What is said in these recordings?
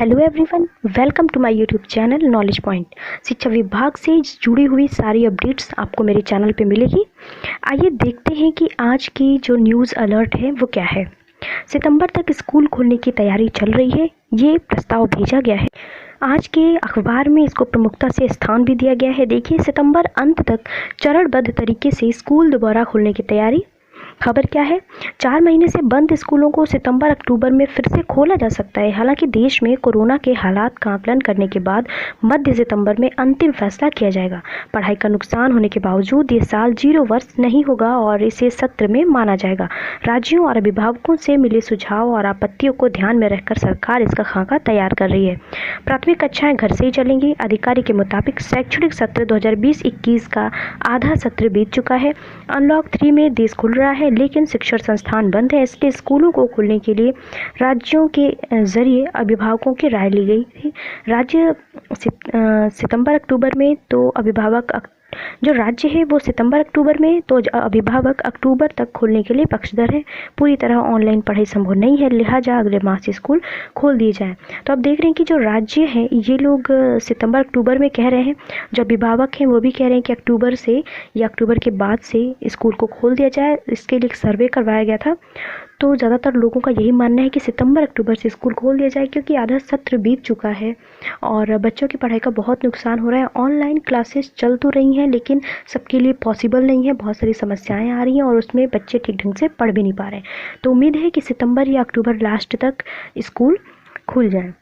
Hello everyone, welcome to my YouTube channel knowledge point. शिक्षा विभाग से जुड़ी हुई सारी अपडेट्स आपको मेरे चैनल पे मिलेगी। आइए देखते हैं कि आज की जो न्यूज़ अलर्ट है वो क्या है। सितंबर तक स्कूल खोलने की तैयारी चल रही है, ये प्रस्ताव भेजा गया है। आज के अखबार में इसको प्रमुखता से स्थान भी दिया गया है। देखिए, सितंबर अंत तक चरणबद्ध तरीके से स्कूल दोबारा खोलने की तैयारी। खबर क्या है? 4 महीने से बंद स्कूलों को सितंबर अक्टूबर में फिर से खोला जा सकता है। हालांकि देश में कोरोना के हालात का आकलन करने के बाद मध्य सितंबर में अंतिम फैसला किया जाएगा। पढ़ाई का नुकसान होने के बावजूद ये साल 0 वर्ष नहीं होगा और इसे सत्र में माना जाएगा। राज्यों और अभिभावकों से मिले सुझाव और आपत्तियों को ध्यान में रखकर सरकार इसका खाका तैयार कर रही है। प्राथमिक कक्षाएं घर से ही चलेंगी। अधिकारी के मुताबिक शैक्षणिक सत्र 2020-21 का आधा सत्र बीत चुका है। अनलॉक 3 में देश खुल रहा है, लेकिन शिक्षण संस्थान बंद है। इसलिए स्कूलों को खोलने के लिए राज्यों के जरिए अभिभावकों की राय ली गई थी। राज्य सितंबर अक्टूबर में तो अभिभावक जो राज्य है वो सितंबर अक्टूबर में, तो अभिभावक अक्टूबर तक खोलने के लिए पक्षधर है। पूरी तरह ऑनलाइन पढ़ाई संभव नहीं है, लिहाजा अगले माह से स्कूल खोल दिए जाएं। तो अब देख रहे हैं कि जो राज्य है ये लोग सितंबर अक्टूबर में कह रहे हैं, जो अभिभावक हैं वो भी कह रहे हैं कि अक्टूबर से या अक्टूबर के बाद से स्कूल को खोल दिया जाए। इसके लिए एक सर्वे करवाया गया था, तो ज़्यादातर लोगों का यही मानना है कि सितंबर अक्टूबर से स्कूल खोल दिया जाए, क्योंकि आधा सत्र बीत चुका है और बच्चों की पढ़ाई का बहुत नुकसान हो रहा है। ऑनलाइन क्लासेस चल तो रही हैं, लेकिन सबके लिए पॉसिबल नहीं है। बहुत सारी समस्याएं आ रही हैं और उसमें बच्चे ठीक ढंग से पढ़ भी नहीं पा रहे हैं। तो उम्मीद है कि सितंबर या अक्टूबर लास्ट तक स्कूल खुल जाए।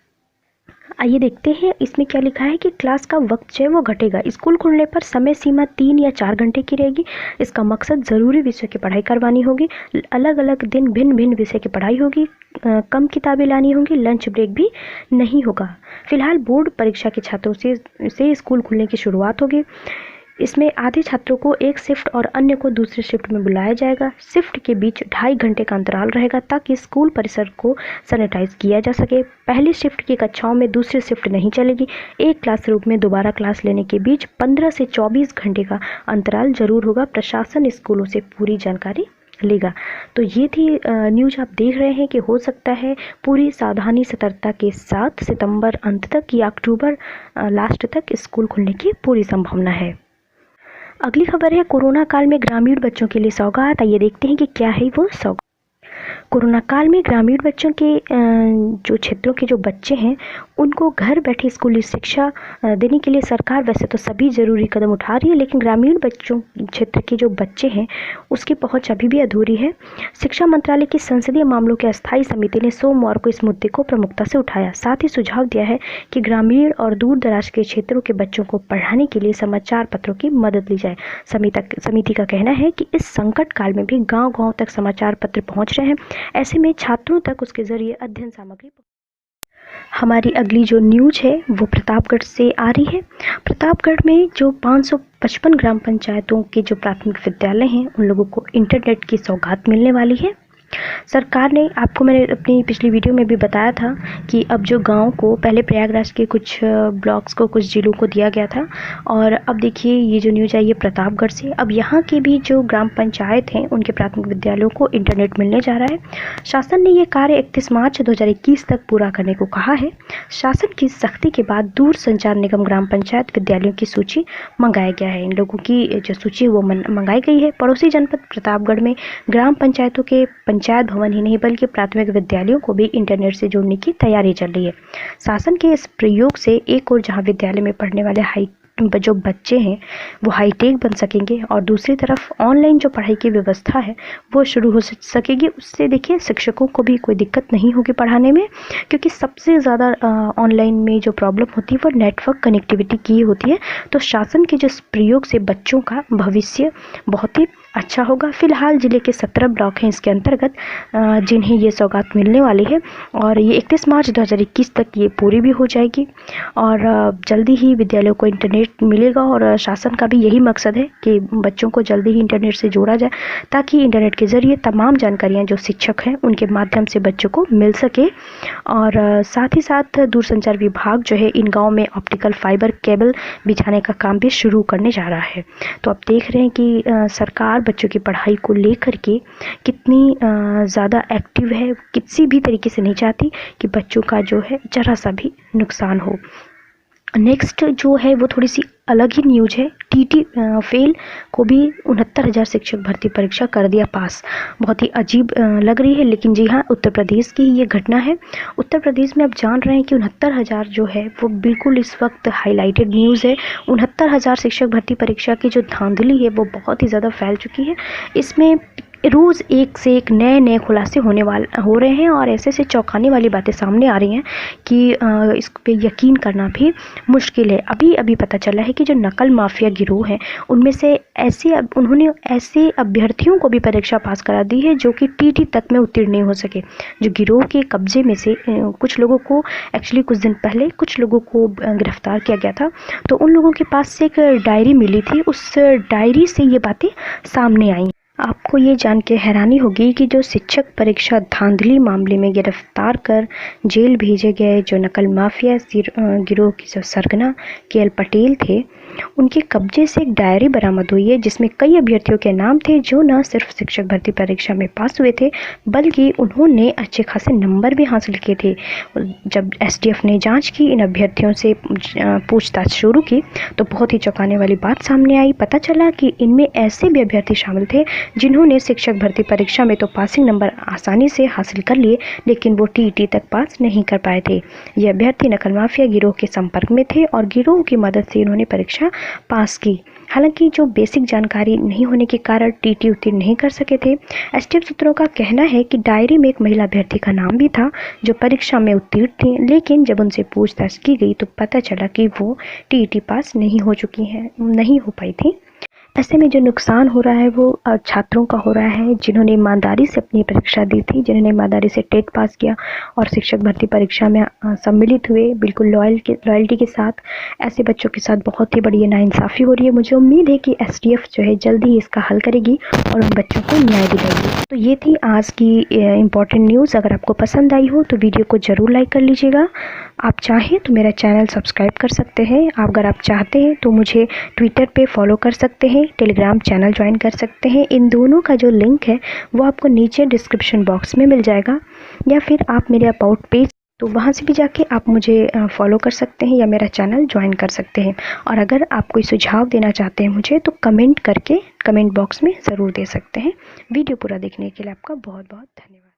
आइए देखते हैं इसमें क्या लिखा है कि क्लास का वक्त जो है वो घटेगा। स्कूल खुलने पर समय सीमा 3 या 4 घंटे की रहेगी। इसका मकसद ज़रूरी विषय की पढ़ाई करवानी होगी। अलग अलग दिन भिन्न भिन्न विषय की पढ़ाई होगी। कम किताबें लानी होंगी। लंच ब्रेक भी नहीं होगा। फिलहाल बोर्ड परीक्षा के छात्रों से स्कूल खुलने की शुरुआत होगी। इसमें आधे छात्रों को एक शिफ्ट और अन्य को दूसरे शिफ्ट में बुलाया जाएगा। शिफ्ट के बीच 2.5 घंटे का अंतराल रहेगा ताकि स्कूल परिसर को सैनिटाइज किया जा सके। पहली शिफ्ट की कक्षाओं में दूसरी शिफ्ट नहीं चलेगी। एक क्लासरूम में दोबारा क्लास लेने के बीच 15 से 24 घंटे का अंतराल जरूर होगा। प्रशासन स्कूलों से पूरी जानकारी लेगा। तो ये थी न्यूज़। आप देख रहे हैं कि हो सकता है पूरी सावधानी सतर्कता के साथ सितंबर अंत तक या अक्टूबर लास्ट तक स्कूल खुलने की पूरी संभावना है। अगली खबर है कोरोना काल में ग्रामीण बच्चों के लिए सौगात। आइए देखते हैं कि क्या है वो सौगात। कोरोना काल में ग्रामीण बच्चों के जो क्षेत्रों के जो बच्चे हैं उनको घर बैठे स्कूली शिक्षा देने के लिए सरकार वैसे तो सभी ज़रूरी कदम उठा रही है, लेकिन ग्रामीण बच्चों क्षेत्र के जो बच्चे हैं उसकी पहुंच अभी भी अधूरी है। शिक्षा मंत्रालय की संसदीय मामलों की अस्थायी समिति ने सोमवार को इस मुद्दे को प्रमुखता से उठाया। साथ ही सुझाव दिया है कि ग्रामीण और दूर दराज के क्षेत्रों के बच्चों को पढ़ाने के लिए समाचार पत्रों की मदद ली जाए। समिति का कहना है कि इस संकट काल में भी गाँव-गाँव तक समाचार पत्र पहुँच रहे हैं। ऐसे में छात्रों तक उसके जरिए अध्ययन सामग्री। हमारी अगली जो न्यूज़ है वो प्रतापगढ़ से आ रही है। प्रतापगढ़ में जो 555 ग्राम पंचायतों के जो प्राथमिक विद्यालय हैं उन लोगों को इंटरनेट की सौगात मिलने वाली है। सरकार ने, आपको मैंने अपनी पिछली वीडियो में भी बताया था कि अब जो गांव को, पहले प्रयागराज के कुछ ब्लॉक्स को, कुछ जिलों को दिया गया था, और अब देखिए ये जो न्यूज़ आई है प्रतापगढ़ से। अब यहाँ के भी जो ग्राम पंचायत हैं उनके प्राथमिक विद्यालयों को इंटरनेट मिलने जा रहा है। शासन ने ये कार्य 31 मार्च 2021 तक पूरा करने को कहा है। शासन की सख्ती के बाद दूर संचार निगम ग्राम पंचायत विद्यालयों की सूची मंगाया गया है। इन लोगों की जो सूची है वो मंगाई गई है। पड़ोसी जनपद प्रतापगढ़ में ग्राम पंचायतों के पंचायत भवन ही नहीं बल्कि प्राथमिक विद्यालयों को भी इंटरनेट से जोड़ने की तैयारी चल रही है। शासन के इस प्रयोग से एक और जहां विद्यालय में पढ़ने वाले जो बच्चे हैं वो हाईटेक बन सकेंगे और दूसरी तरफ ऑनलाइन जो पढ़ाई की व्यवस्था है वो शुरू हो सकेगी। उससे देखिए शिक्षकों को भी कोई दिक्कत नहीं होगी पढ़ाने में, क्योंकि सबसे ज़्यादा ऑनलाइन में जो प्रॉब्लम होती है वो नेटवर्क कनेक्टिविटी की होती है। तो शासन के जो प्रयोग से बच्चों का भविष्य बहुत ही अच्छा होगा। फिलहाल जिले के 17 ब्लॉक हैं इसके अंतर्गत जिन्हें ये सौगात मिलने वाली है और ये 31 मार्च 2021 तक ये पूरी भी हो जाएगी और जल्दी ही विद्यालयों को इंटरनेट मिलेगा। और शासन का भी यही मकसद है कि बच्चों को जल्दी ही इंटरनेट से जोड़ा जाए ताकि इंटरनेट के ज़रिए तमाम जानकारियाँ जो शिक्षक हैं उनके माध्यम से बच्चों को मिल सके। और साथ ही साथ दूरसंचार विभाग जो है इन गाँव में ऑप्टिकल फाइबर केबल बिछाने का काम भी शुरू करने जा रहा है। तो आप देख रहे हैं कि सरकार सरकार बच्चों की पढ़ाई को लेकर के कितनी ज़्यादा एक्टिव है, किसी भी तरीके से नहीं चाहती कि बच्चों का जो है ज़रा सा भी नुकसान हो। नेक्स्ट जो है वो थोड़ी सी अलग ही न्यूज है। टीटी फेल को भी 69,000 शिक्षक भर्ती परीक्षा कर दिया पास। बहुत ही अजीब लग रही है, लेकिन जी हाँ, उत्तर प्रदेश की ये घटना है। उत्तर प्रदेश में आप जान रहे हैं कि 69,000 जो है वो बिल्कुल इस वक्त हाईलाइटेड न्यूज़ है। 69,000 शिक्षक भर्ती परीक्षा की जो धांधली है वो बहुत ही ज़्यादा फैल चुकी है। इसमें रोज़ एक से एक नए नए खुलासे हो रहे हैं और ऐसे से चौंकाने वाली बातें सामने आ रही हैं कि इस पे यकीन करना भी मुश्किल है। अभी अभी पता चला है कि जो नकल माफिया गिरोह हैं उनमें से उन्होंने ऐसे अभ्यर्थियों को भी परीक्षा पास करा दी है जो कि टीटी तक में उत्तीर्ण नहीं हो सके। जो गिरोह के कब्जे में से कुछ लोगों को एक्चुअली कुछ दिन पहले कुछ लोगों को गिरफ्तार किया गया था, तो उन लोगों के पास से एक डायरी मिली थी। उस डायरी से ये बातें सामने आई। आपको ये जान के हैरानी होगी कि जो शिक्षक परीक्षा धांधली मामले में गिरफ्तार कर जेल भेजे गए जो नकल माफिया गिरोह के जो सरगना केएल पटेल थे, उनके कब्जे से एक डायरी बरामद हुई है जिसमें कई अभ्यर्थियों के नाम थे जो न सिर्फ शिक्षक भर्ती परीक्षा में पास हुए थे बल्कि उन्होंने अच्छे खासे नंबर भी हासिल किए थे। जब एसटीएफ ने जांच की, इन अभ्यर्थियों से पूछताछ शुरू की, तो बहुत ही चौंकाने वाली बात सामने आई। पता चला कि इनमें ऐसे भी अभ्यर्थी शामिल थे जिन्होंने शिक्षक भर्ती परीक्षा में तो पासिंग नंबर आसानी से हासिल कर लिए, लेकिन वो टीईटी तक पास नहीं कर पाए थे। ये अभ्यर्थी नकल माफिया गिरोह के संपर्क में थे और गिरोह की मदद से इन्होंने परीक्षा पास की। हालांकि जो बेसिक जानकारी नहीं होने के कारण टीटी उत्तीर्ण नहीं कर सके थे। एसटीएफ सूत्रों का कहना है कि डायरी में एक महिला अभ्यर्थी का नाम भी था जो परीक्षा में उत्तीर्ण थी, लेकिन जब उनसे पूछताछ की गई तो पता चला कि वो टीटी पास नहीं हो पाई थी। ऐसे में जो नुकसान हो रहा है वो छात्रों का हो रहा है जिन्होंने ईमानदारी से अपनी परीक्षा दी थी, जिन्होंने ईमानदारी से टेट पास किया और शिक्षक भर्ती परीक्षा में सम्मिलित हुए बिल्कुल लॉयल्टी के साथ। ऐसे बच्चों के साथ बहुत ही बड़ी नाइंसाफ़ी हो रही है। मुझे उम्मीद है कि एसटीएफ जो है जल्दी ही इसका हल करेगी और उन बच्चों को न्याय दिलाएगी। तो ये थी आज की इम्पॉर्टेंट न्यूज़। अगर आपको पसंद आई हो तो वीडियो को ज़रूर लाइक कर लीजिएगा। आप चाहें तो मेरा चैनल सब्सक्राइब कर सकते हैं। अगर आप चाहते हैं तो मुझे ट्विटर पे फॉलो कर सकते हैं, टेलीग्राम चैनल ज्वाइन कर सकते हैं। इन दोनों का जो लिंक है वो आपको नीचे डिस्क्रिप्शन बॉक्स में मिल जाएगा, या फिर आप मेरे अबाउट पेज तो वहाँ से भी जाके आप मुझे फॉलो कर सकते हैं या मेरा चैनल ज्वाइन कर सकते हैं। और अगर आप कोई सुझाव देना चाहते हैं मुझे तो कमेंट करके कमेंट बॉक्स में ज़रूर दे सकते हैं। वीडियो पूरा देखने के लिए आपका बहुत बहुत धन्यवाद।